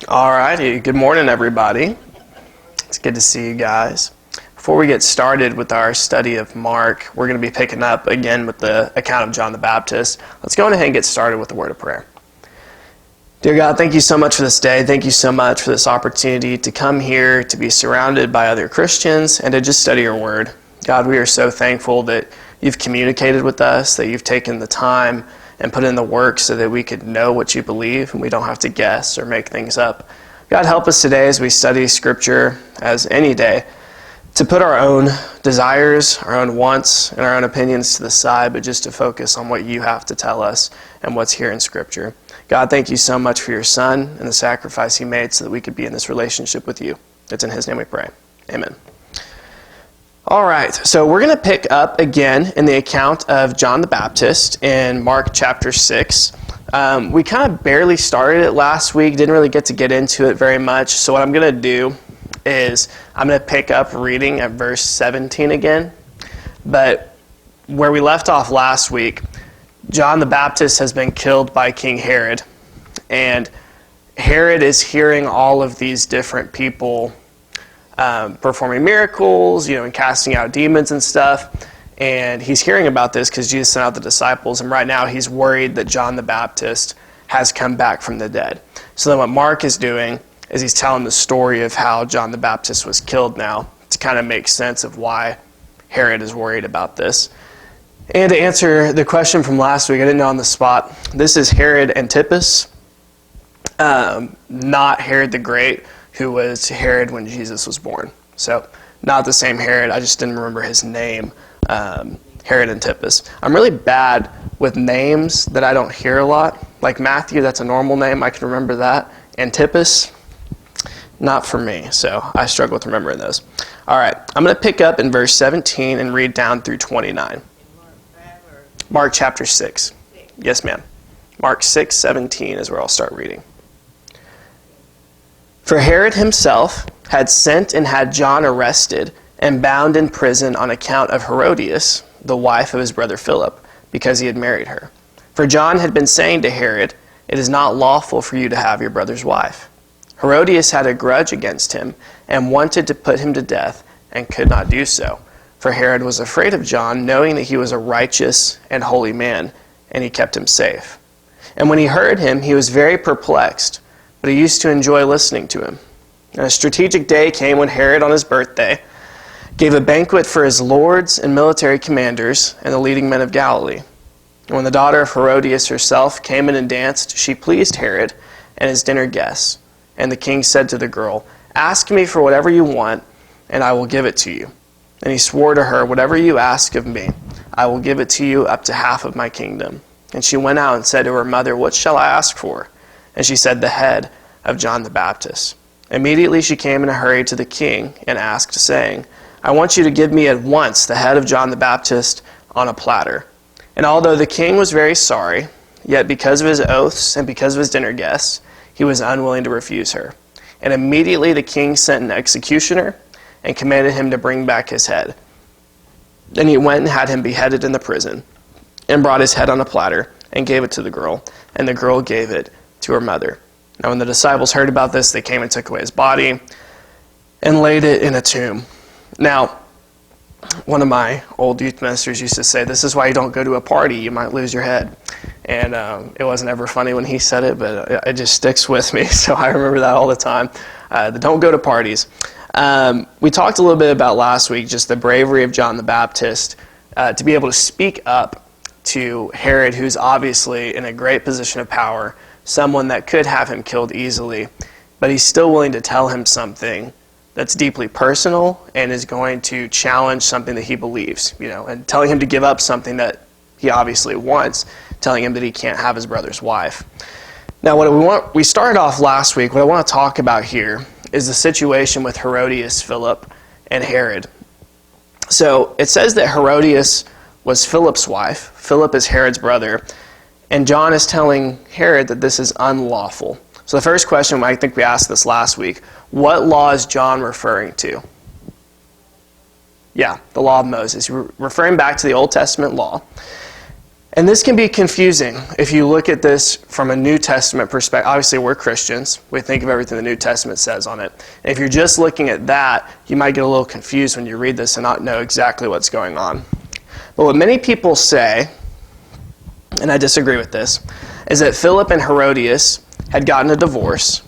All righty. Good morning, everybody. It's good to see you guys. Before we get started with our study of Mark, we're going to be picking up again with the account of John the Baptist. Let's go ahead and get started with the word of prayer. Dear God, thank you so much for this day. Thank you so much for this opportunity to come here, to be surrounded by other Christians, and to just study your word. God, we are so thankful that you've communicated with us, that you've taken the time and put in the work so that we could know what you believe and we don't have to guess or make things up. God, help us today as we study Scripture, as any day, to put our own desires, our own wants, and our own opinions to the side, but just to focus on what you have to tell us and what's here in Scripture. God, thank you so much for your Son and the sacrifice he made so that we could be in this relationship with you. It's in his name we pray. Amen. All right, so we're going to pick up again in the account of John the Baptist in Mark chapter 6. We kind of barely started it last week, didn't really get into it very much. So what I'm going to do is I'm going to pick up reading at verse 17 again. But where we left off last week, John the Baptist has been killed by King Herod. And Herod is hearing all of these different people performing miracles, and casting out demons and stuff. And he's hearing about this because Jesus sent out the disciples. And right now he's worried that John the Baptist has come back from the dead. So then what Mark is doing is he's telling the story of how John the Baptist was killed now to kind of make sense of why Herod is worried about this. And to answer the question from last week, I didn't know on the spot, this is Herod Antipas, not Herod the Great, who was Herod when Jesus was born. So not the same Herod, I just didn't remember his name, Herod Antipas. I'm really bad with names that I don't hear a lot. Like Matthew, that's a normal name, I can remember that. Antipas, not for me, so I struggle with remembering those. All right, I'm going to pick up in verse 17 and read down through 29. Mark chapter 6. Yes, ma'am. Mark 6:17 is where I'll start reading. For Herod himself had sent and had John arrested and bound in prison on account of Herodias, the wife of his brother Philip, because he had married her. For John had been saying to Herod, "It is not lawful for you to have your brother's wife." Herodias had a grudge against him and wanted to put him to death and could not do so. For Herod was afraid of John, knowing that he was a righteous and holy man, and he kept him safe. And when he heard him, he was very perplexed, but he used to enjoy listening to him. And a strategic day came when Herod, on his birthday, gave a banquet for his lords and military commanders and the leading men of Galilee. And when the daughter of Herodias herself came in and danced, she pleased Herod and his dinner guests. And the king said to the girl, "Ask me for whatever you want, and I will give it to you." And he swore to her, "Whatever you ask of me, I will give it to you, up to half of my kingdom." And she went out and said to her mother, "What shall I ask for?" And she said, "The head of John the Baptist." Immediately she came in a hurry to the king and asked, saying, "I want you to give me at once the head of John the Baptist on a platter." And although the king was very sorry, yet because of his oaths and because of his dinner guests, he was unwilling to refuse her. And immediately the king sent an executioner and commanded him to bring back his head. Then he went and had him beheaded in the prison, and brought his head on a platter, and gave it to the girl, and the girl gave it to her mother. Now when the disciples heard about this, they came and took away his body, and laid it in a tomb. Now, one of my old youth ministers used to say, "This is why you don't go to a party, you might lose your head." And it wasn't ever funny when he said it, but it just sticks with me, so I remember that all the time. Don't go to parties. We talked a little bit about last week just the bravery of John the Baptist to be able to speak up to Herod, who's obviously in a great position of power, someone that could have him killed easily, but he's still willing to tell him something that's deeply personal and is going to challenge something that he believes, and telling him to give up something that he obviously wants, telling him that he can't have his brother's wife. Now, we started off last week, what I want to talk about here is the situation with Herodias, Philip, and Herod. So it says that Herodias was Philip's wife. Philip is Herod's brother. And John is telling Herod that this is unlawful. So the first question, I think we asked this last week, what law is John referring to? Yeah, the law of Moses. We're referring back to the Old Testament law. And this can be confusing if you look at this from a New Testament perspective. Obviously, we're Christians. We think of everything the New Testament says on it. And if you're just looking at that, you might get a little confused when you read this and not know exactly what's going on. But what many people say, and I disagree with this, is that Philip and Herodias had gotten a divorce.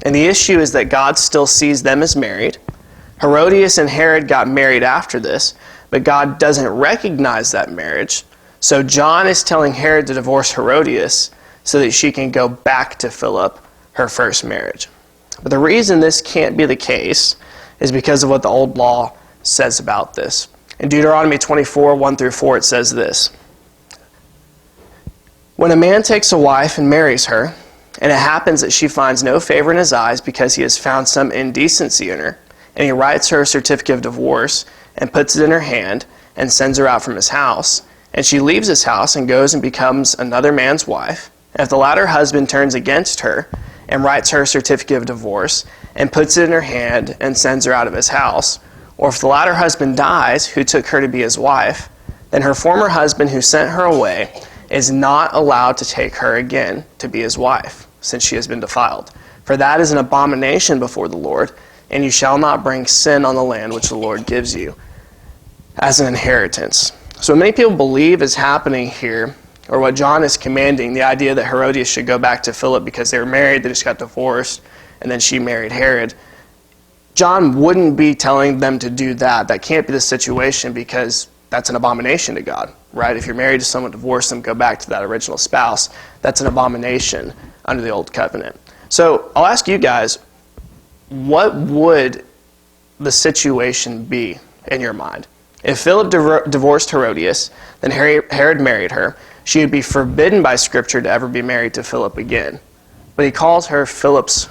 And the issue is that God still sees them as married. Herodias and Herod got married after this, but God doesn't recognize that marriage. So John is telling Herod to divorce Herodias so that she can go back to Philip, her first marriage. But the reason this can't be the case is because of what the old law says about this. In Deuteronomy 24, 1 through 4, it says this: "When a man takes a wife and marries her, and it happens that she finds no favor in his eyes because he has found some indecency in her, and he writes her a certificate of divorce and puts it in her hand and sends her out from his house, and she leaves his house and goes and becomes another man's wife, and if the latter husband turns against her and writes her a certificate of divorce and puts it in her hand and sends her out of his house, or if the latter husband dies who took her to be his wife, then her former husband who sent her away is not allowed to take her again to be his wife, since she has been defiled. For that is an abomination before the Lord, and you shall not bring sin on the land which the Lord gives you as an inheritance." So what many people believe is happening here, or what John is commanding, the idea that Herodias should go back to Philip because they were married, they just got divorced, and then she married Herod. John wouldn't be telling them to do that. That can't be the situation because that's an abomination to God, right? If you're married to someone, divorce them, go back to that original spouse, that's an abomination under the old covenant. So I'll ask you guys, what would the situation be in your mind? If Philip divorced Herodias, then Herod married her, she would be forbidden by Scripture to ever be married to Philip again. But he calls her Philip's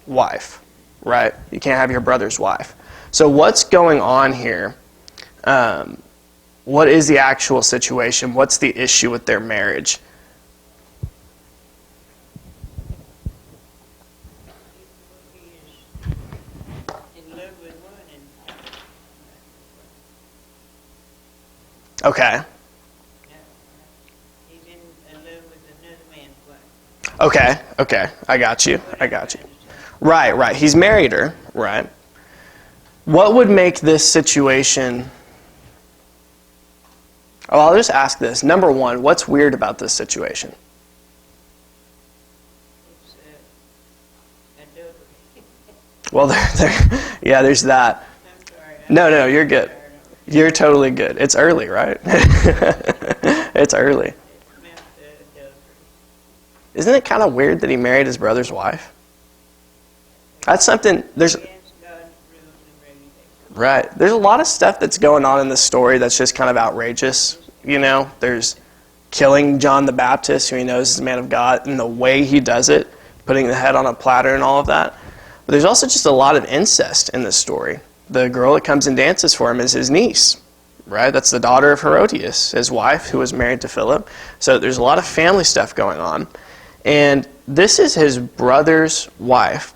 wife, right? You can't have your brother's wife. So what's going on here? What is the actual situation? What's the issue with their marriage? Okay. He's in love with another man's wife. Okay. I got you. Right. He's married her, right? What would make this situation... Oh, I'll just ask this. Number one, what's weird about this situation? It's adultery. Well, there's that. I'm sorry. No, you're good. You're totally good. It's early, right? It's early. It's meant adultery. Isn't it kind of weird that he married his brother's wife? That's something, there's... Against God's rules and regulations. Right. There's a lot of stuff that's going on in this story that's just kind of outrageous. You know, there's killing John the Baptist, who he knows is a man of God, and the way he does it, putting the head on a platter and all of that. But there's also just a lot of incest in this story. The girl that comes and dances for him is his niece, right? That's the daughter of Herodias, his wife, who was married to Philip. So there's a lot of family stuff going on. And this is his brother's wife.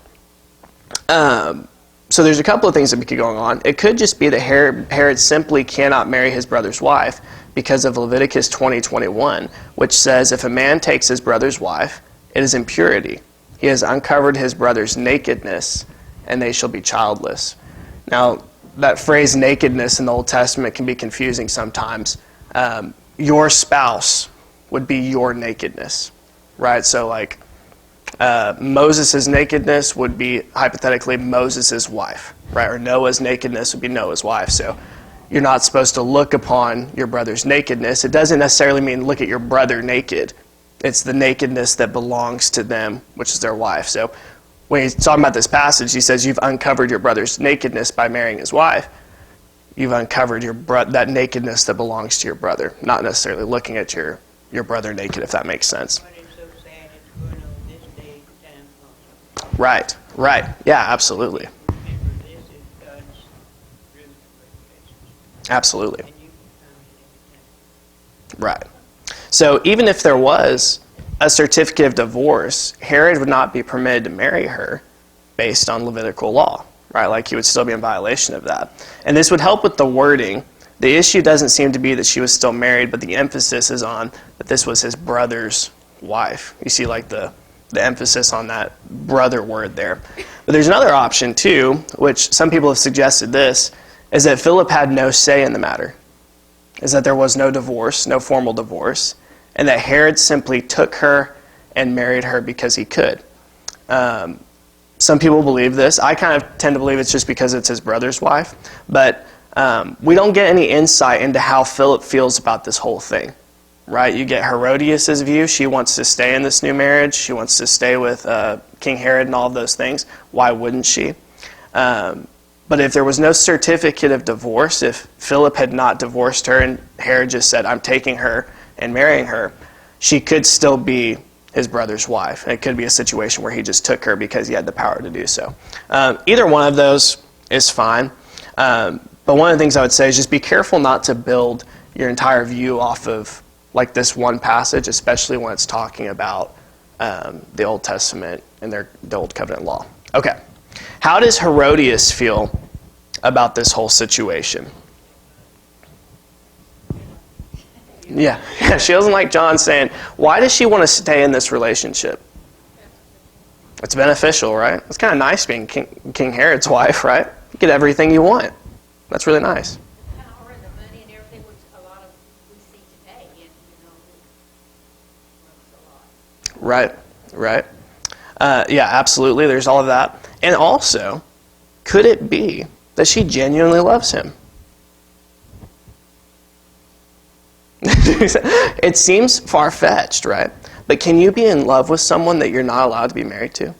So there's a couple of things that could be going on. It could just be that Herod simply cannot marry his brother's wife because of Leviticus 20:21, which says, if a man takes his brother's wife, it is impurity. He has uncovered his brother's nakedness, and they shall be childless. Now, that phrase nakedness in the Old Testament can be confusing sometimes. Your spouse would be your nakedness, right? So like Moses' nakedness would be hypothetically Moses' wife, right? Or Noah's nakedness would be Noah's wife. So you're not supposed to look upon your brother's nakedness. It doesn't necessarily mean look at your brother naked. It's the nakedness that belongs to them, which is their wife. So when he's talking about this passage, he says, you've uncovered your brother's nakedness by marrying his wife. You've uncovered that nakedness that belongs to your brother, not necessarily looking at your brother naked, if that makes sense. But it's so sad it's going on this day time also. Right. Yeah, absolutely. Remember, this is God's rules and regulations. Absolutely. And you can come in anytime. Right. So even if there was a certificate of divorce, Herod would not be permitted to marry her based on Levitical law, right? Like he would still be in violation of that. And this would help with the wording The issue doesn't seem to be that she was still married, but the emphasis is on that this was his brother's wife. You see like the emphasis on that brother word there. But there's another option too, which some people have suggested this, is that Philip had no say in the matter. Is that there was no divorce, no formal divorce, and that Herod simply took her and married her because he could. Some people believe this. I kind of tend to believe it's just because it's his brother's wife. But we don't get any insight into how Philip feels about this whole thing. Right? You get Herodias' view. She wants to stay in this new marriage. She wants to stay with King Herod and all of those things. Why wouldn't she? But if there was no certificate of divorce, if Philip had not divorced her and Herod just said, I'm taking her and marrying her, she could still be his brother's wife. It could be a situation where he just took her because he had the power to do so. Either one of those is fine. But one of the things I would say is just be careful not to build your entire view off of like this one passage, especially when it's talking about the Old Testament and the Old Covenant law. Okay. How does Herodias feel about this whole situation? Yeah, she doesn't like John saying, why does she want to stay in this relationship? It's beneficial, right? It's kind of nice being King Herod's wife, right? You get everything you want. That's really nice. Power and the money and everything, which a lot of we see today, and a lot. Right. Yeah, absolutely. There's all of that. And also, could it be that she genuinely loves him? It seems far-fetched, right? But can you be in love with someone that you're not allowed to be married to?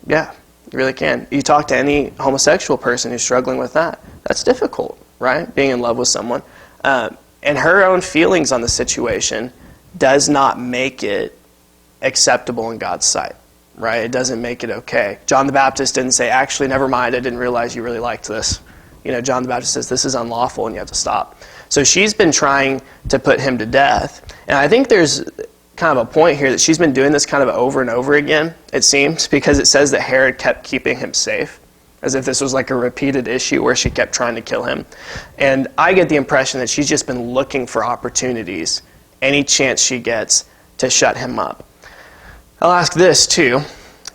Yeah, you really can. You talk to any homosexual person who's struggling with that. That's difficult, right? Being in love with someone. And her own feelings on the situation does not make it acceptable in God's sight, right? It doesn't make it okay. John the Baptist didn't say, actually, never mind, I didn't realize you really liked this. John the Baptist says, this is unlawful and you have to stop. So she's been trying to put him to death. And I think there's kind of a point here that she's been doing this kind of over and over again, it seems, because it says that Herod kept keeping him safe, as if this was like a repeated issue where she kept trying to kill him. And I get the impression that she's just been looking for opportunities, any chance she gets, to shut him up. I'll ask this too.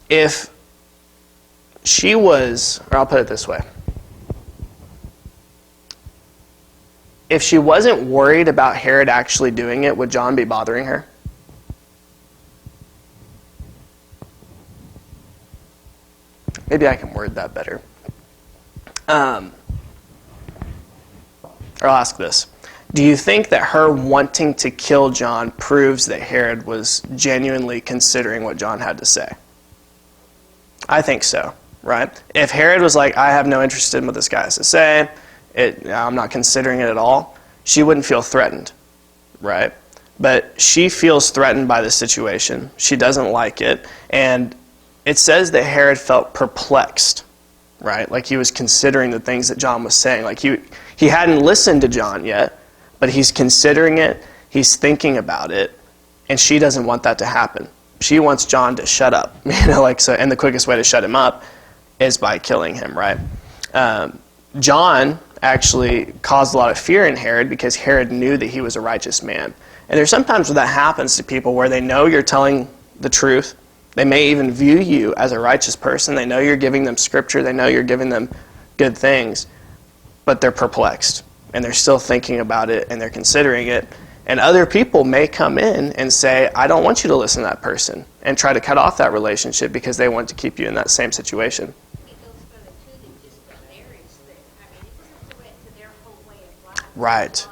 If she was, or I'll put it this way. If she wasn't worried about Herod actually doing it, would John be bothering her? Maybe I can word that better. Or I'll ask this. Do you think that her wanting to kill John proves that Herod was genuinely considering what John had to say? I think so, right? If Herod was like, I have no interest in what this guy has to say, I'm not considering it at all, she wouldn't feel threatened, right? But she feels threatened by the situation. She doesn't like it. And it says that Herod felt perplexed, right? Like he was considering the things that John was saying. Like he hadn't listened to John yet, but he's considering it, he's thinking about it, and she doesn't want that to happen. She wants John to shut up, and the quickest way to shut him up is by killing him, right? John actually caused a lot of fear in Herod because Herod knew that he was a righteous man. And there's sometimes where that happens to people where they know you're telling the truth. They may even view you as a righteous person. They know you're giving them scripture. They know you're giving them good things. But they're perplexed. And they're still thinking about it and they're considering it. And other people may come in and say, I don't want you to listen to that person, and try to cut off that relationship because they want to keep you in that same situation. Right.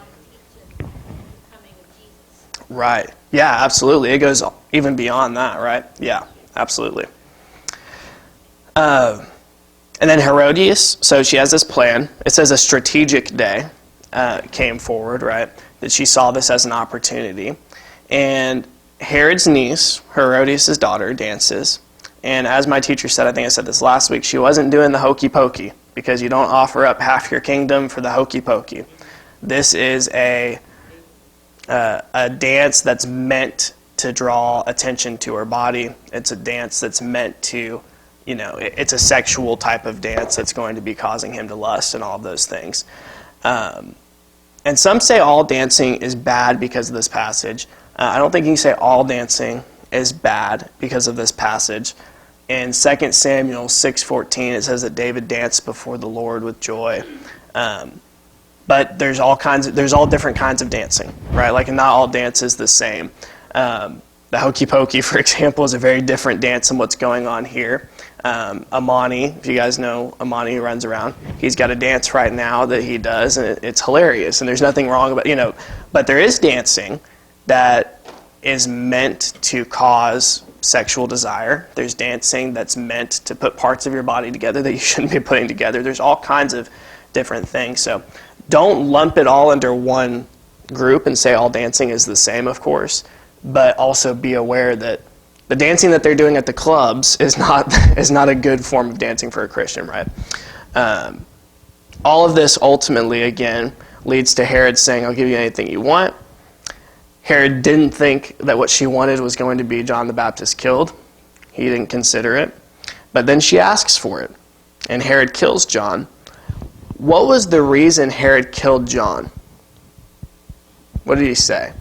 Right. Yeah, absolutely. It goes even beyond that, right? Yeah, absolutely. And then Herodias, so she has this plan. It says a strategic day came forward, right? That she saw this as an opportunity. And Herod's niece, Herodias' daughter, dances. And as my teacher said, I think I said this last week, she wasn't doing the hokey pokey, because you don't offer up half your kingdom for the hokey pokey. This is a dance that's meant to draw attention to her body. It's a dance that's meant to, it's a sexual type of dance that's going to be causing him to lust and all of those things. And some say all dancing is bad because of this passage. I don't think you can say all dancing is bad because of this passage. In 2 Samuel 6:14, it says that David danced before the Lord with joy. But there's all different kinds of dancing, right? Like, not all dance is the same. The hokey pokey, for example, is a very different dance than what's going on here. Amani, if you guys know Amani, who runs around, he's got a dance right now that he does, and it's hilarious, and there's nothing wrong about, but there is dancing that is meant to cause sexual desire. There's dancing that's meant to put parts of your body together that you shouldn't be putting together. There's all kinds of different things. So don't lump it all under one group and say all dancing is the same, of course, but also be aware that the dancing that they're doing at the clubs is not a good form of dancing for a Christian, right? All of this ultimately, again, leads to Herod saying, I'll give you anything you want. Herod didn't think that what she wanted was going to be John the Baptist killed. He didn't consider it. But then she asks for it, and Herod kills John. What was the reason Herod killed John? What did he say?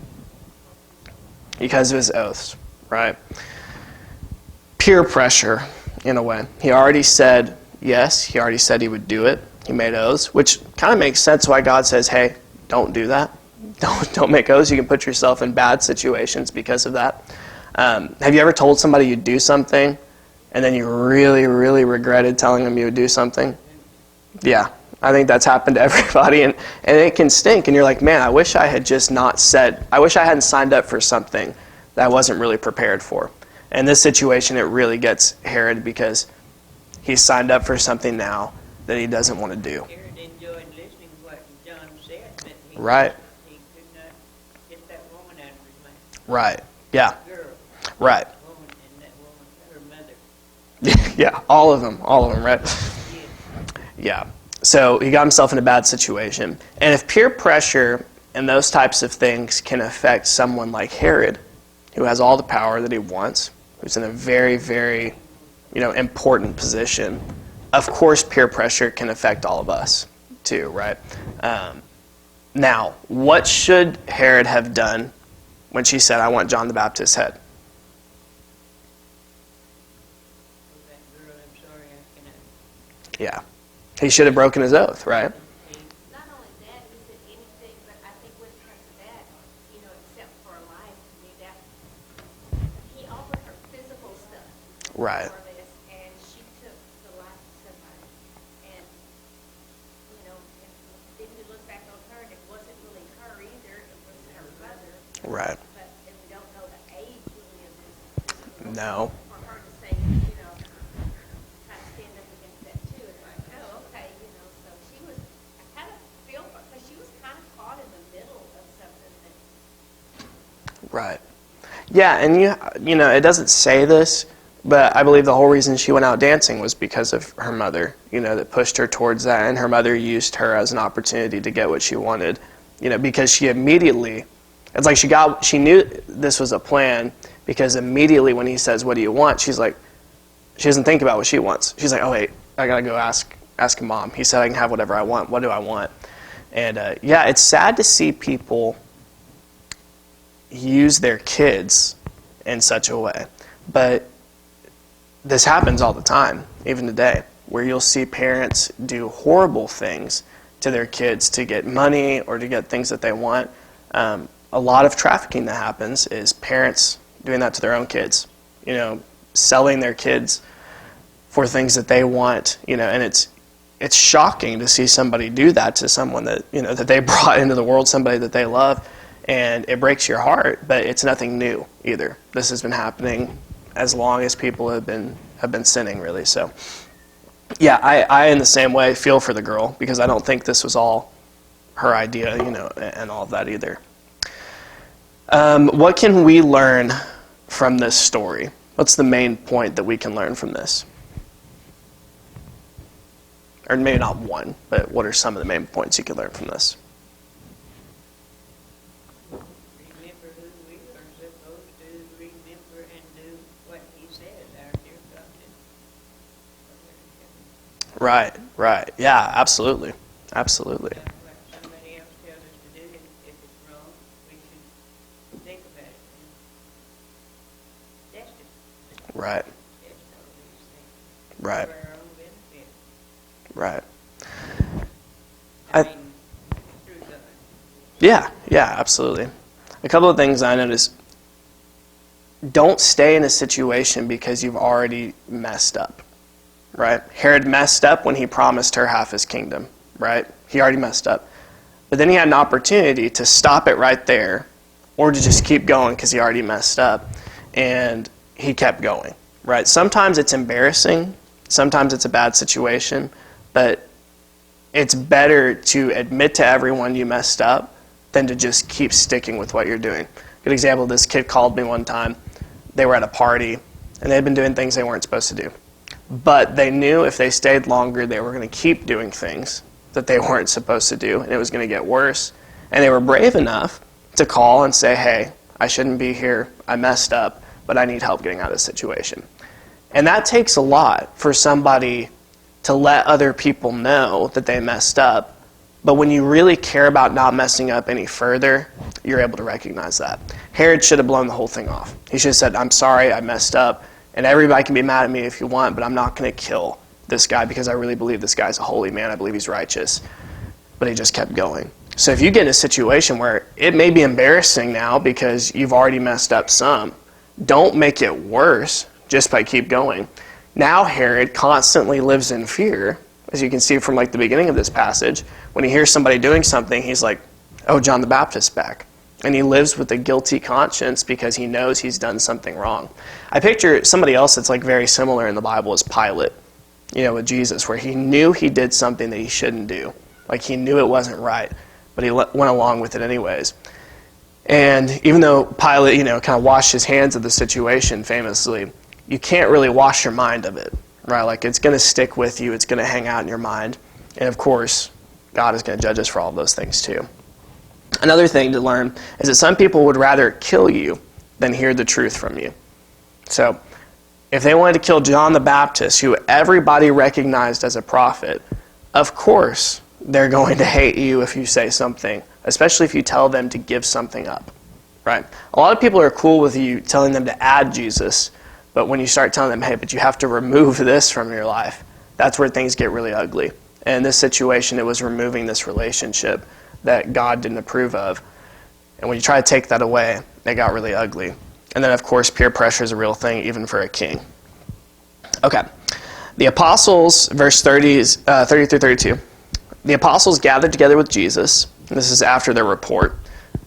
Because of his oaths, right? Peer pressure, in a way. He already said yes. He already said he would do it. He made oaths, which kind of makes sense why God says, hey, don't do that. Don't make oaths. You can put yourself in bad situations because of that. Have you ever told somebody you'd do something and then you really, really regretted telling them you would do something? Yeah, I think that's happened to everybody, and it can stink. And you're like, man, I wish I had just not said, I wish I hadn't signed up for something that I wasn't really prepared for. In this situation, it really gets Herod because he's signed up for something now that he doesn't want to do. Herod enjoyed listening to what John said, but Right. He could not get that woman out of his mind. Right. Yeah. Girl, Right. that woman, and that woman, her mother. Yeah. All of them, right? Yeah. So he got himself in a bad situation. And if peer pressure and those types of things can affect someone like Herod, who has all the power that he wants, who's in a very, very, important position, of course peer pressure can affect all of us too, right? Now, what should Herod have done when she said, I want John the Baptist's head? Oh, that girl, I'm sorry, I cannot. Yeah. He should have broken his oath, right? Not only that, he said anything, but I think when it comes to that, except for life, to me, that he offered her physical stuff. Right. For this, and she took the life of somebody. And, and then you look back on her, and it wasn't really her either, it was her mother. Right. But, and we don't know the age really of this. No. For her to say, kind of stand up against that too. It's like, oh, okay, so she was, I kind of feel, because she was kind of caught in the middle of something that. Right. Yeah, and it doesn't say this, but I believe the whole reason she went out dancing was because of her mother, that pushed her towards that, and her mother used her as an opportunity to get what she wanted, because she immediately, it's like she knew this was a plan, because immediately when he says, what do you want? She's like, she doesn't think about what she wants. She's like, oh wait, I gotta go ask mom. He said I can have whatever I want. What do I want? And it's sad to see people use their kids in such a way. But this happens all the time, even today, where you'll see parents do horrible things to their kids to get money or to get things that they want. A lot of trafficking that happens is parents doing that to their own kids, selling their kids for things that they want, and it's shocking to see somebody do that to someone that, that they brought into the world, somebody that they love, and it breaks your heart, but it's nothing new either. This has been happening as long as people have been sinning, really. So, yeah, I in the same way feel for the girl, because I don't think this was all her idea, and all of that either. What can we learn from this story? What's the main point that we can learn from this? Or maybe not one, but what are some of the main points you can learn from this? Remember who we are supposed to remember and do what he says, our dear God did. Right. Yeah, absolutely. What somebody else tells us to do, Right. Just all these things Right. for our own benefit. Right. I I- mean, through God. Yeah, absolutely. A couple of things I noticed. Don't stay in a situation because you've already messed up, right? Herod messed up when he promised her half his kingdom, right? He already messed up. But then he had an opportunity to stop it right there or to just keep going because he already messed up. And he kept going, right? Sometimes it's embarrassing. Sometimes it's a bad situation. But it's better to admit to everyone you messed up than to just keep sticking with what you're doing. Good example, this kid called me one time. They were at a party, and they had been doing things they weren't supposed to do. But they knew if they stayed longer, they were going to keep doing things that they weren't supposed to do, and it was going to get worse. And they were brave enough to call and say, hey, I shouldn't be here. I messed up, but I need help getting out of this situation. And that takes a lot for somebody to let other people know that they messed up. But when you really care about not messing up any further, you're able to recognize that. Herod should have blown the whole thing off. He should have said, I'm sorry, I messed up, and everybody can be mad at me if you want, but I'm not going to kill this guy because I really believe this guy's a holy man. I believe he's righteous. But he just kept going. So if you get in a situation where it may be embarrassing now because you've already messed up some, don't make it worse just by keep going. Now Herod constantly lives in fear, as you can see from like the beginning of this passage. When he hears somebody doing something, he's like, oh, John the Baptist's back. And he lives with a guilty conscience because he knows he's done something wrong. I picture somebody else that's like very similar in the Bible as Pilate, with Jesus, where he knew he did something that he shouldn't do. Like he knew it wasn't right, but he went along with it anyways. And even though Pilate, kind of washed his hands of the situation famously, you can't really wash your mind of it, right? Like it's going to stick with you. It's going to hang out in your mind. And of course, God is going to judge us for all of those things too. Another thing to learn is that some people would rather kill you than hear the truth from you. So if they wanted to kill John the Baptist, who everybody recognized as a prophet, of course they're going to hate you if you say something, especially if you tell them to give something up, right? A lot of people are cool with you telling them to add Jesus, but when you start telling them, hey, but you have to remove this from your life, that's where things get really ugly. And in this situation, it was removing this relationship that God didn't approve of. And when you try to take that away, it got really ugly. And then, of course, peer pressure is a real thing, even for a king. Okay. The apostles, verse 30 through 32. The apostles gathered together with Jesus. And this is after their report,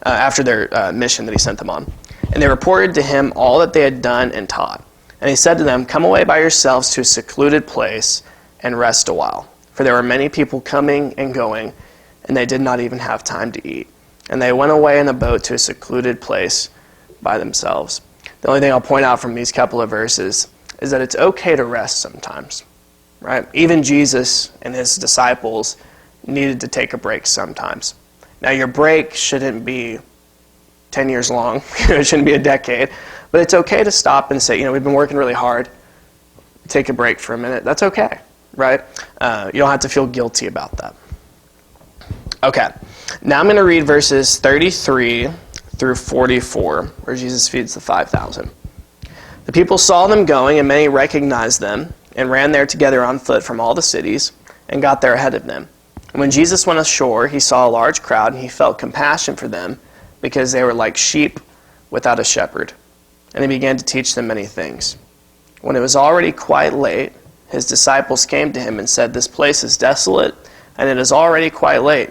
after their mission that he sent them on. And they reported to him all that they had done and taught. And he said to them, come away by yourselves to a secluded place and rest a while. For there were many people coming and going, and they did not even have time to eat. And they went away in a boat to a secluded place by themselves. The only thing I'll point out from these couple of verses is that it's okay to rest sometimes, right? Even Jesus and his disciples needed to take a break sometimes. Now, your break shouldn't be 10 years long. It shouldn't be a decade. But it's okay to stop and say, we've been working really hard. Take a break for a minute. That's okay, right? You don't have to feel guilty about that. Okay. Now I'm going to read verses 33 through 44, where Jesus feeds the 5,000. The people saw them going, and many recognized them, and ran there together on foot from all the cities, and got there ahead of them. And when Jesus went ashore, he saw a large crowd, and he felt compassion for them, because they were like sheep without a shepherd. And he began to teach them many things. When it was already quite late, his disciples came to him and said, this place is desolate, and it is already quite late.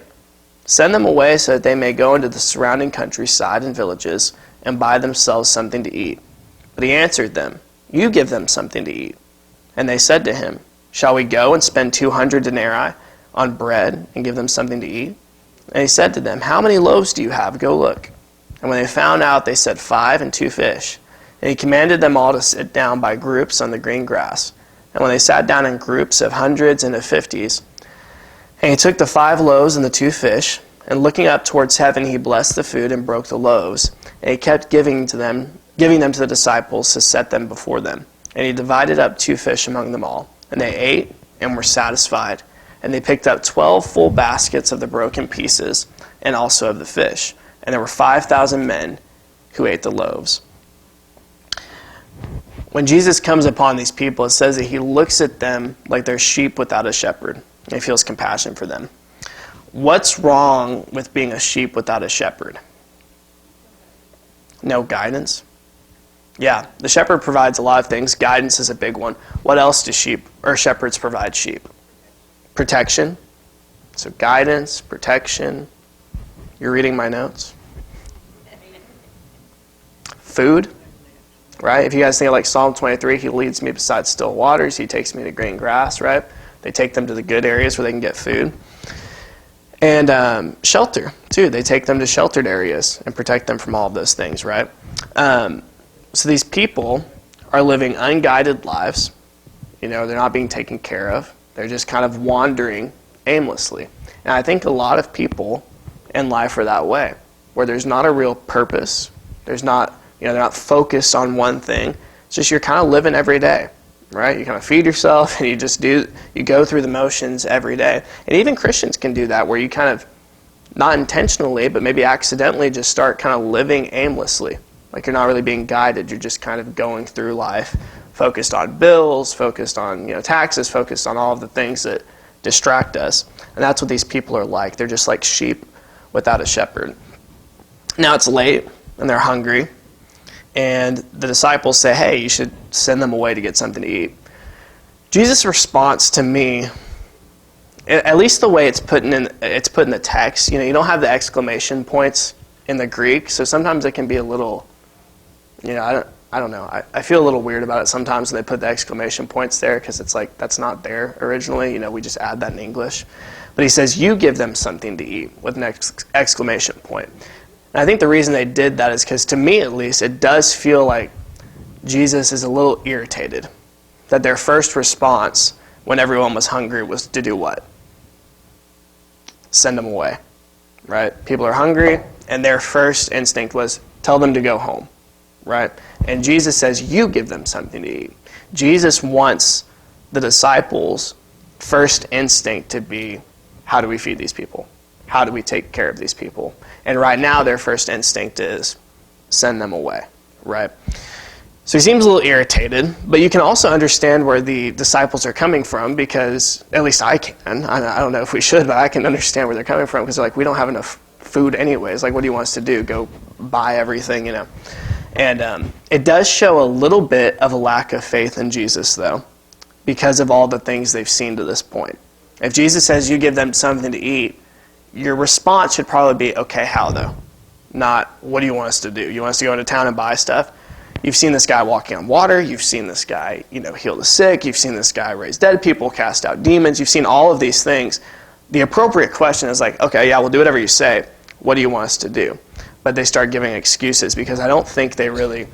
Send them away so that they may go into the surrounding countryside and villages and buy themselves something to eat. But he answered them, you give them something to eat. And they said to him, shall we go and spend 200 denarii on bread and give them something to eat? And he said to them, how many loaves do you have? Go look. And when they found out, they said 5 and 2 fish. And he commanded them all to sit down by groups on the green grass. And when they sat down in groups of hundreds and of 50s, and he took the 5 loaves and the 2 fish, and looking up towards heaven, he blessed the food and broke the loaves. And he kept giving them to the disciples to set them before them. And he divided up 2 fish among them all. And they ate and were satisfied. And they picked up 12 full baskets of the broken pieces, and also of the fish. And there were 5,000 men who ate the loaves. when Jesus comes upon these people, it says that he looks at them like they're sheep without a shepherd. And he feels compassion for them. What's wrong with being a sheep without a shepherd? No guidance. Yeah, the shepherd provides a lot of things. Guidance is a big one. What else do shepherds provide sheep? Protection. So guidance, protection. You're reading my notes. Food. Right? If you guys think of like Psalm 23, he leads me beside still waters. He takes me to green grass, right? They take them to the good areas where they can get food. And shelter, too. They take them to sheltered areas and protect them from all of those things, right? So these people are living unguided lives. You know, they're not being taken care of. They're just kind of wandering aimlessly. And I think a lot of people in life are that way, where there's not a real purpose. There's not, they're not focused on one thing. It's just you're kind of living every day, right? You kind of feed yourself and you go through the motions every day. And even Christians can do that, where you kind of, not intentionally, but maybe accidentally just start kind of living aimlessly. Like you're not really being guided. You're just kind of going through life, focused on bills, focused on taxes, focused on all of the things that distract us. And that's what these people are like. They're just like sheep without a shepherd. Now it's late, and they're hungry. And the disciples say, hey, you should send them away to get something to eat. Jesus' response to me, at least the way it's put in the text, you don't have the exclamation points in the Greek, so sometimes it can be a little, I don't know. I feel a little weird about it sometimes when they put the exclamation points there, because it's like that's not there originally. We just add that in English. But he says, you give them something to eat, with an exclamation point. And I think the reason they did that is because, to me at least, it does feel like Jesus is a little irritated that their first response when everyone was hungry was to do what? Send them away, right? People are hungry, and their first instinct was tell them to go home, right? And Jesus says, you give them something to eat. Jesus wants the disciples' first instinct to be, how do we feed these people? How do we take care of these people? And right now, their first instinct is send them away, right? So he seems a little irritated, but you can also understand where the disciples are coming from, because, at least I can. I don't know if we should, but I can understand where they're coming from, because they're like, we don't have enough food anyways. Like, what do you want us to do? Go buy everything, And it does show a little bit of a lack of faith in Jesus, though, because of all the things they've seen to this point. If Jesus says you give them something to eat, your response should probably be, okay, how though? Not, what do you want us to do? You want us to go into town and buy stuff? You've seen this guy walking on water. You've seen this guy, heal the sick. You've seen this guy raise dead people, cast out demons. You've seen all of these things. The appropriate question is like, okay, yeah, we'll do whatever you say. What do you want us to do? But they start giving excuses, because I don't think they really,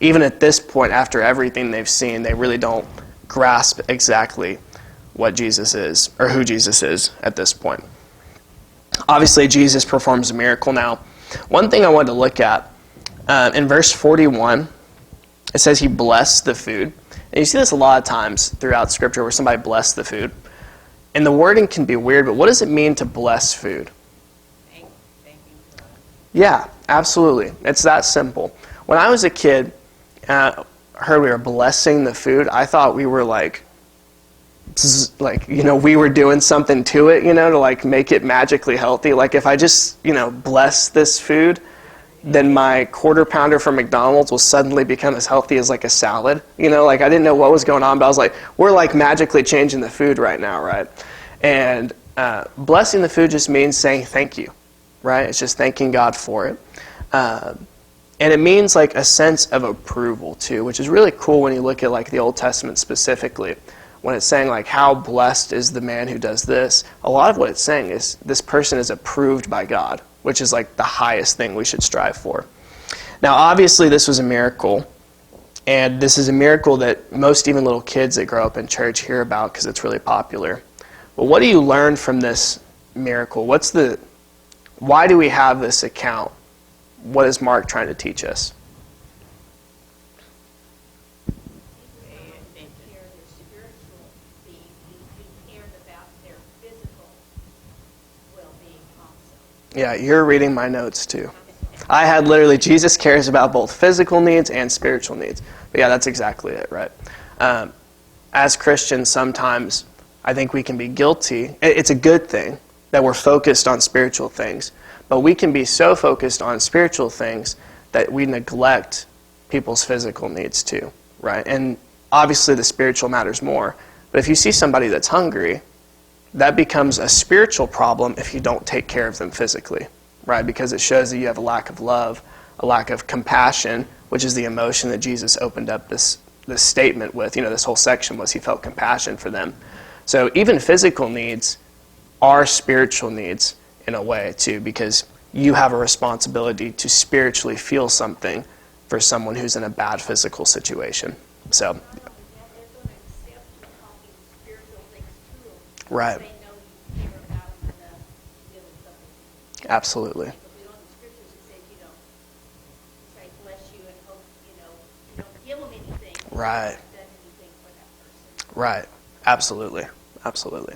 even at this point, after everything they've seen, they really don't grasp exactly what Jesus is, or who Jesus is at this point. Obviously, Jesus performs a miracle now. One thing I wanted to look at, in verse 41, it says he blessed the food. And you see this a lot of times throughout Scripture where somebody blessed the food. And the wording can be weird, but what does it mean to bless food? Yeah, absolutely. It's that simple. When I was a kid, heard we were blessing the food, I thought we were we were doing something to it, to make it magically healthy. Like if I just, bless this food, then my quarter pounder from McDonald's will suddenly become as healthy as a salad. I didn't know what was going on, but I was like, we're magically changing the food right now, right? And blessing the food just means saying thank you, right? It's just thanking God for it. And it means a sense of approval too, which is really cool when you look at the Old Testament specifically. When it's saying how blessed is the man who does this, a lot of what it's saying is this person is approved by God, which is the highest thing we should strive for. Now, obviously, this was a miracle, and this is a miracle that most even little kids that grow up in church hear about because it's really popular. But what do you learn from this miracle? Why do we have this account? What is Mark trying to teach us? Yeah, you're reading my notes too. I had literally, Jesus cares about both physical needs and spiritual needs. But yeah, that's exactly it, right? As Christians, sometimes I think we can be guilty. It's a good thing that we're focused on spiritual things, but we can be so focused on spiritual things that we neglect people's physical needs too, right? And obviously the spiritual matters more, but if you see somebody that's hungry, that becomes a spiritual problem if you don't take care of them physically, right? Because it shows that you have a lack of love, a lack of compassion, which is the emotion that Jesus opened up this statement with. This whole section was he felt compassion for them. So even physical needs are spiritual needs in a way too, because you have a responsibility to spiritually feel something for someone who's in a bad physical situation. So, right. Absolutely. Right. Right. Absolutely. Absolutely.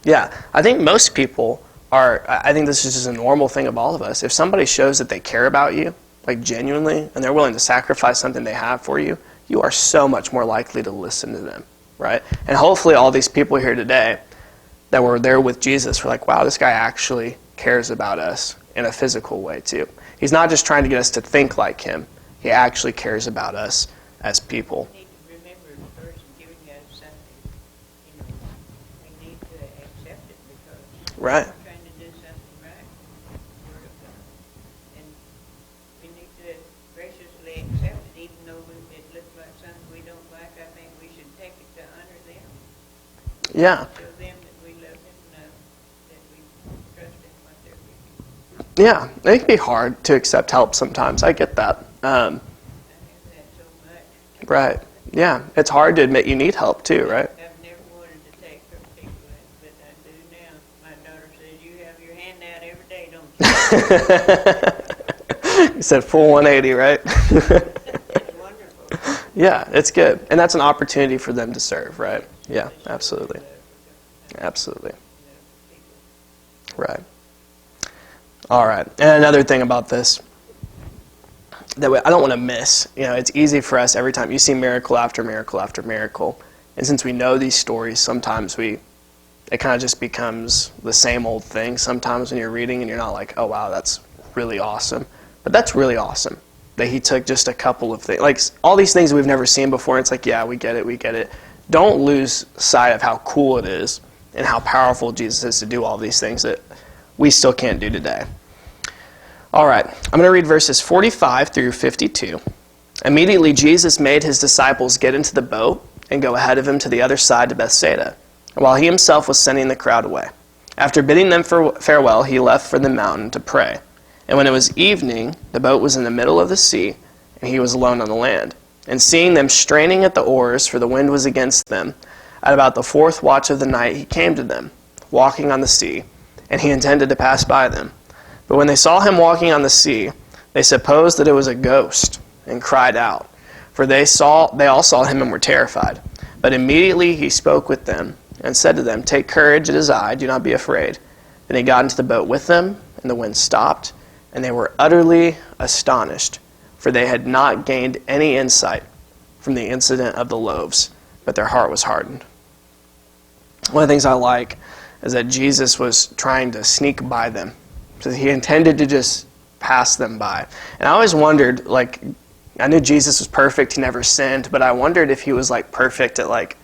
Yeah. I think most people I think this is just a normal thing of all of us. If somebody shows that they care about you, like genuinely, and they're willing to sacrifice something they have for you, you are so much more likely to listen to them, right? And hopefully all these people here today that were there with Jesus were like, wow, this guy actually cares about us in a physical way too. He's not just trying to get us to think like him. He actually cares about us as people. We need to remember the person giving us something. We need to accept it because Right. we're trying to do something right. Word of God. And we need to graciously accept it, even though it looks like something we don't like. I think we should take it to honor them. Yeah. Show them that we love them enough, that we trust in what they're giving. Yeah. It can be hard to accept help sometimes. I get that. I have that so much. Right. Yeah. It's hard to admit you need help too, right? I've never wanted to take from people, but I do now. My daughter says, you have your hand out every day, don't you? You said full 180, right? It's wonderful. Yeah, it's good. And that's an opportunity for them to serve, right? Yeah, absolutely. Absolutely. Right. All right. And another thing about this that I don't want to miss, it's easy for us every time you see miracle after miracle after miracle. And since we know these stories, sometimes it kind of just becomes the same old thing sometimes when you're reading and you're not like, oh, wow, that's really awesome. But that's really awesome that he took just a couple of things. Like all these things we've never seen before, it's like, yeah, we get it. Don't lose sight of how cool it is and how powerful Jesus is to do all these things that we still can't do today. All right, I'm going to read verses 45 through 52. Immediately Jesus made his disciples get into the boat and go ahead of him to the other side to Bethsaida, while he himself was sending the crowd away. After bidding them farewell, he left for the mountain to pray. And when it was evening, the boat was in the middle of the sea, and he was alone on the land. And seeing them straining at the oars, for the wind was against them, at about the fourth watch of the night he came to them, walking on the sea, and he intended to pass by them. But when they saw him walking on the sea, they supposed that it was a ghost, and cried out. For they all saw him and were terrified. But immediately he spoke with them, and said to them, "Take courage, it is I, do not be afraid." Then he got into the boat with them, and the wind stopped, and they were utterly astonished, for they had not gained any insight from the incident of the loaves, but their heart was hardened. One of the things I like is that Jesus was trying to sneak by them. So he intended to just pass them by. And I always wondered, I knew Jesus was perfect, he never sinned, but I wondered if he was perfect at like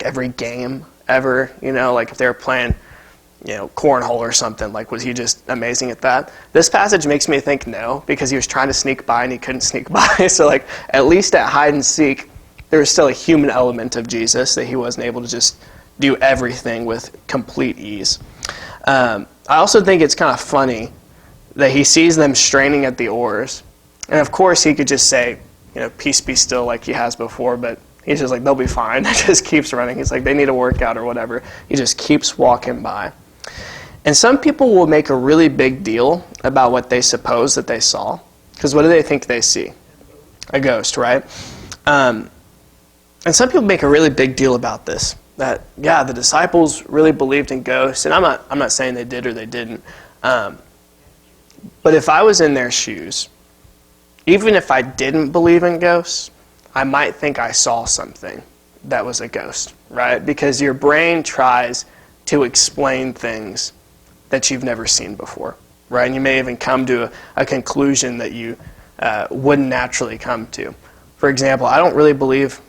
every game ever, if they were playing, cornhole or something, was he just amazing at that? This passage makes me think no, because he was trying to sneak by and he couldn't sneak by. So at least at hide and seek, there was still a human element of Jesus that he wasn't able to just do everything with complete ease. I also think it's kind of funny that he sees them straining at the oars. And of course he could just say, peace be still like he has before, but he's just like, they'll be fine. It just keeps running. He's like, they need a workout or whatever. He just keeps walking by. And some people will make a really big deal about what they suppose that they saw. Because what do they think they see? A ghost, right? And some people make a really big deal about this. That, yeah, the disciples really believed in ghosts. And I'm not saying they did or they didn't. But if I was in their shoes, even if I didn't believe in ghosts, I might think I saw something that was a ghost, right? Because your brain tries to explain things that you've never seen before, right? And you may even come to a conclusion that you wouldn't naturally come to. For example, I don't really believe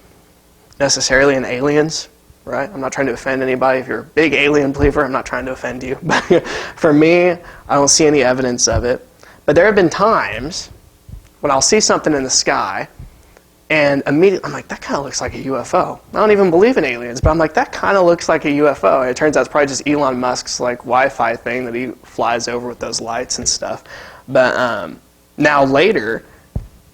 necessarily in aliens, right? I'm not trying to offend anybody. If you're a big alien believer, I'm not trying to offend you. But for me, I don't see any evidence of it. But there have been times when I'll see something in the sky, and immediately I'm like, that kind of looks like a UFO. I don't even believe in aliens, but I'm like, that kind of looks like a UFO. And it turns out it's probably just Elon Musk's like Wi-Fi thing that he flies over with those lights and stuff. But now later,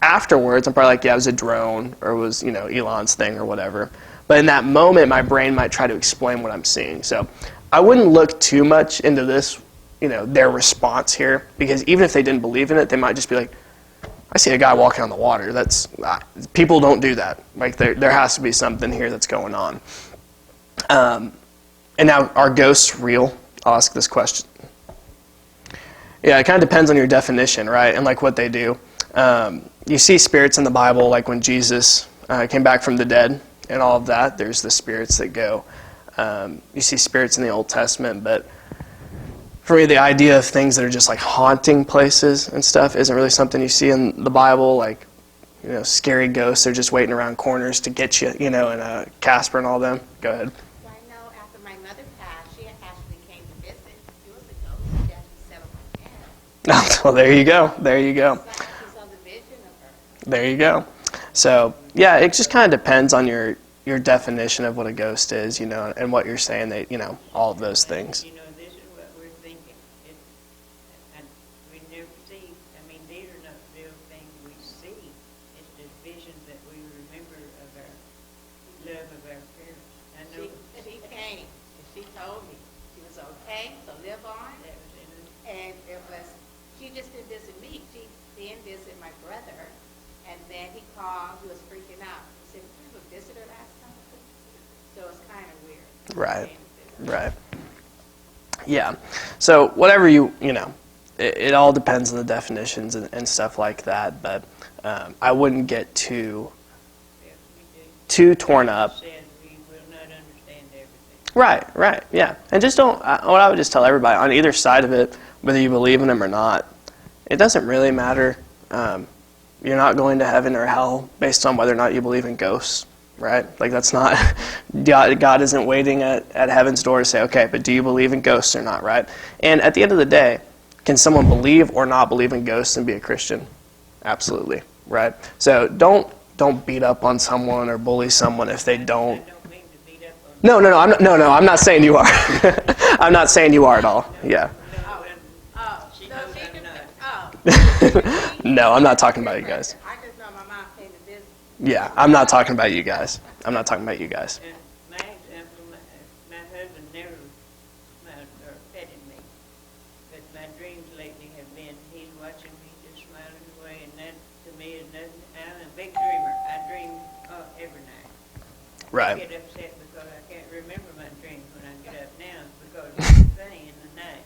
afterwards, I'm probably like, yeah, it was a drone, or it was, Elon's thing or whatever. But in that moment, my brain might try to explain what I'm seeing. So I wouldn't look too much into this, their response here, because even if they didn't believe in it, they might just be like, I see a guy walking on the water. People don't do that. Like there has to be something here that's going on. And now, are ghosts real? I'll ask this question. Yeah, it kind of depends on your definition, right? And like what they do. You see spirits in the Bible, like when Jesus came back from the dead and all of that. There's the spirits that go. You see spirits in the Old Testament, but for me, the idea of things that are just like haunting places and stuff isn't really something you see in the Bible. Like, scary ghosts are just waiting around corners to get you, and Casper and all them. Go ahead. Well, I know after my mother passed, she actually came to visit. She was a ghost. She actually sat on my head. Well, there you go. There you go. It's like she saw the vision of her. There you go. So, yeah, it just kind of depends on your definition of what a ghost is, and what you're saying, that, all of those things. This is what we're thinking. And we never see, these are not real things we see. It's just visions that we remember of our love of our parents. I know She came, and she told me she was okay, so live on. that was in us. And she just didn't visit me. She then visited my brother, and then he called, he was freaking out. He said, "Did you have a visitor last time?" So it's kind of weird. Right. Yeah. So whatever it all depends on the definitions and stuff like that. But I wouldn't get too torn up. Said we will not understand everything. Right. Yeah. And just don't. What I would just tell everybody on either side of it, whether you believe in them or not, it doesn't really matter. You're not going to heaven or hell based on whether or not you believe in ghosts. Right? Like that's not, God isn't waiting at heaven's door to say, okay, but do you believe in ghosts or not, right? And at the end of the day, can someone believe or not believe in ghosts and be a Christian? Absolutely, right? So don't beat up on someone or bully someone if they don't. I don't mean to beat up on No, I'm not saying you are. I'm not saying you are at all. Yeah. She knows I'm not. No, I'm not talking about you guys. I just know my mom came to visit. Yeah, I'm not talking about you guys. I'm not talking about you guys. And my example, my husband never smiled or petted me. But my dreams lately have been, he's watching me just smiling away, and that to me is nothing. I'm a big dreamer. I dream every night. I Right. get upset because I can't remember my dreams when I get up now because it's funny in the night.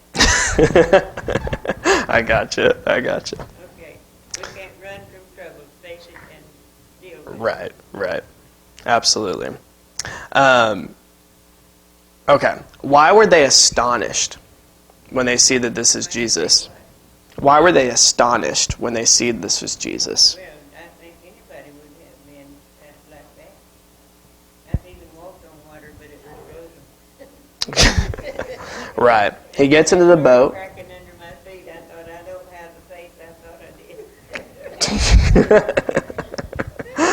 I gotcha. Okay, we can't run from trouble, face it and deal with it. Right. Absolutely. Okay. Why were they astonished when they see that this is Jesus? Why were they astonished when they see this was Jesus? Well, I think anybody would have been like that. I've even walked on water, but it was frozen. Right. He gets into the boat. Cracking under my feet. I thought I don't have the faith I thought I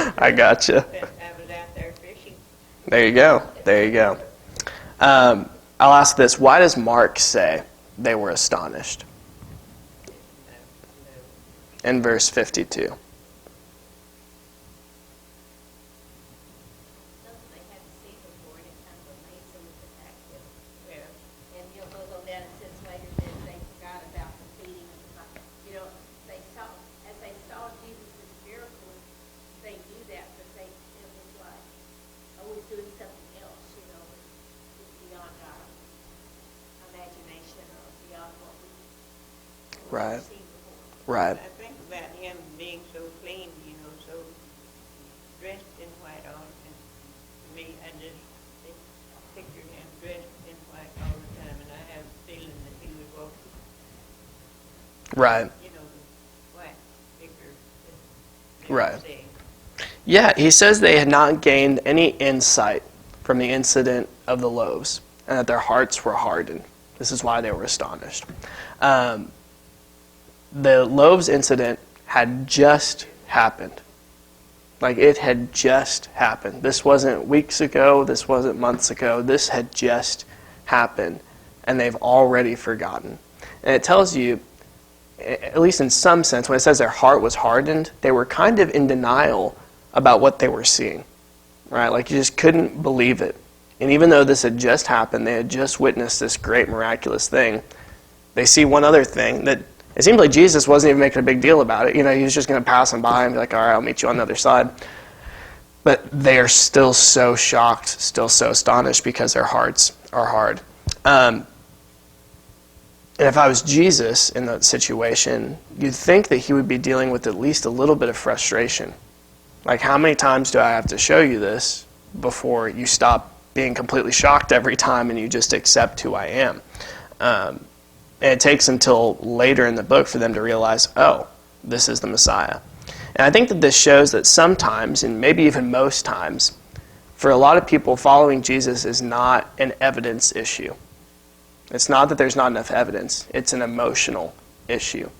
did. I gotcha. But I was out there fishing. There you go. I'll ask this. Why does Mark say they were astonished in verse 52? Something they hadn't seen before, and it kind of amazed them with the fact that, Yeah. and goes on down and says later that they forgot about the feeding of the five. As they saw Jesus' miracles, they knew that, but it was like always doing something else, beyond our imagination or beyond what we've Right. seen before. Right. I think about him being so clean, so dressed had this, they pictured him dressed in white all the time, and I have a feeling that he was walking, Right. you know, the white figure that they Right. were seeing. Yeah, he says they had not gained any insight from the incident of the loaves, and that their hearts were hardened. This is why they were astonished. The loaves incident had just happened. Like, it had just happened. This wasn't weeks ago. This wasn't months ago. This had just happened, and they've already forgotten. And it tells you, at least in some sense, when it says their heart was hardened, they were kind of in denial about what they were seeing, right? Like, you just couldn't believe it. And even though this had just happened, they had just witnessed this great miraculous thing, they see one other thing that it seems like Jesus wasn't even making a big deal about it. You know, he was just going to pass them by and be like, all right, I'll meet you on the other side. But they are still so shocked, still so astonished because their hearts are hard. And if I was Jesus in that situation, you'd think that he would be dealing with at least a little bit of frustration. Like, how many times do I have to show you this before you stop being completely shocked every time and you just accept who I am? And it takes until later in the book for them to realize, oh, this is the Messiah. And I think that this shows that sometimes, and maybe even most times, for a lot of people, following Jesus is not an evidence issue. It's not that there's not enough evidence. It's an emotional issue.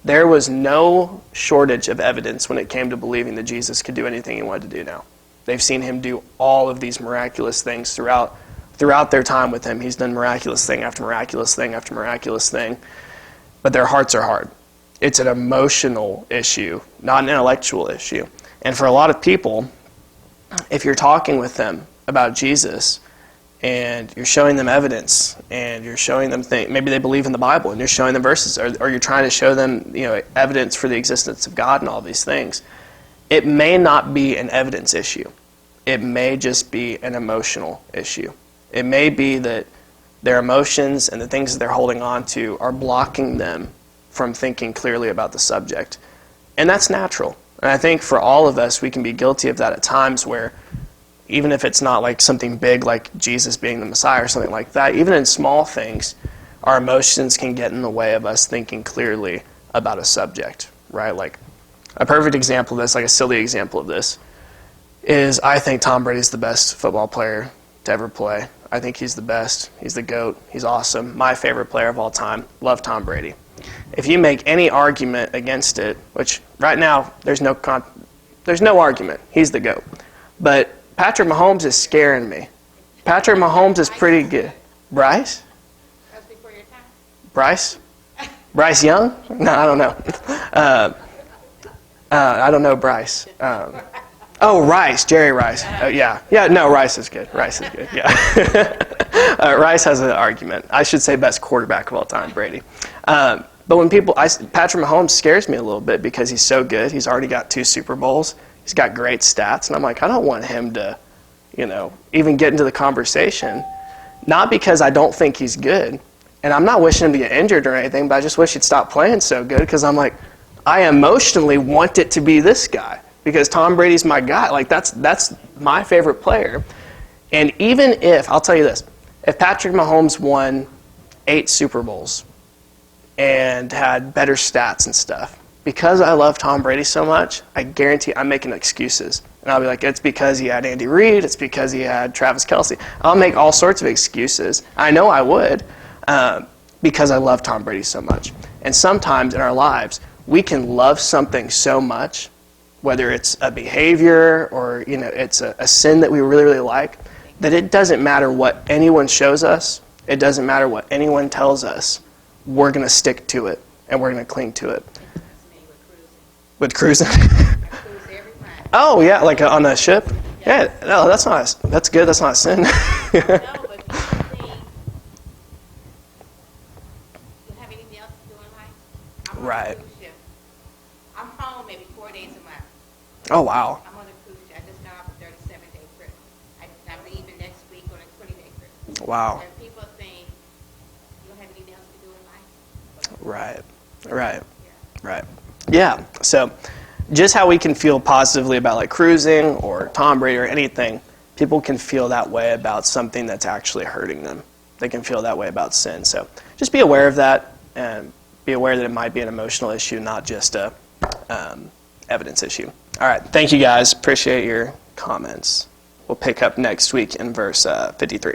There was no shortage of evidence when it came to believing that Jesus could do anything he wanted to do now. They've seen him do all of these miraculous things throughout their time with him. He's done miraculous thing after miraculous thing after miraculous thing. But their hearts are hard. It's an emotional issue, not an intellectual issue. And for a lot of people, if you're talking with them about Jesus and you're showing them evidence and you're showing them things, maybe they believe in the Bible and you're showing them verses, or you're trying to show them, you know, evidence for the existence of God and all these things, it may not be an evidence issue. It may just be an emotional issue. It may be that their emotions and the things that they're holding on to are blocking them from thinking clearly about the subject. And that's natural. And I think for all of us, we can be guilty of that at times where, even if it's not like something big like Jesus being the Messiah or something like that, even in small things, our emotions can get in the way of us thinking clearly about a subject, right? Like, a perfect example of this, like a silly example of this, is I think Tom Brady's the best football player to ever play. I think he's the best. He's the GOAT. He's awesome. My favorite player of all time. Love Tom Brady. If you make any argument against it, which right now there's no argument. He's the GOAT. But Patrick Mahomes is scaring me. Patrick Mahomes is pretty good. Bryce? That was before your time. Bryce? Bryce Young? No, I don't know. I don't know Bryce. Oh, Rice, Jerry Rice. Yeah. No, Rice is good. Rice is good, yeah. Rice has an argument. I should say best quarterback of all time, Brady. But when Patrick Mahomes scares me a little bit because he's so good. He's already got 2 Super Bowls. He's got great stats. And I'm like, I don't want him to, even get into the conversation. Not because I don't think he's good. And I'm not wishing him to get injured or anything, but I just wish he'd stop playing so good because I'm like, I emotionally want it to be this guy. Because Tom Brady's my guy. Like, that's my favorite player. And even if, I'll tell you this, if Patrick Mahomes won 8 Super Bowls and had better stats and stuff, because I love Tom Brady so much, I guarantee I'm making excuses. And I'll be like, it's because he had Andy Reid, it's because he had Travis Kelce. I'll make all sorts of excuses. I know I would, because I love Tom Brady so much. And sometimes in our lives, we can love something so much, whether it's a behavior or it's a sin that we really, really like, that it doesn't matter what anyone shows us, it doesn't matter what anyone tells us, we're going to stick to it and we're going to cling to it. With cruising? Oh, yeah, like on a ship? Yeah, no, that's good, that's not a sin. No, but you think you have anything else to do in life? I'm on Right. a cruise ship. I'm home maybe 4 days a month. Oh, wow. I'm on a cruise ship. I just got off a 37-day trip. I'm leaving next week on a 20-day trip. Wow. And people think you don't have anything else to do in life. Right. Yeah, so just how we can feel positively about like cruising or Tom Brady or anything, people can feel that way about something that's actually hurting them. They can feel that way about sin. So just be aware of that, and be aware that it might be an emotional issue, not just a evidence issue. All right, thank you guys. Appreciate your comments. We'll pick up next week in verse 53.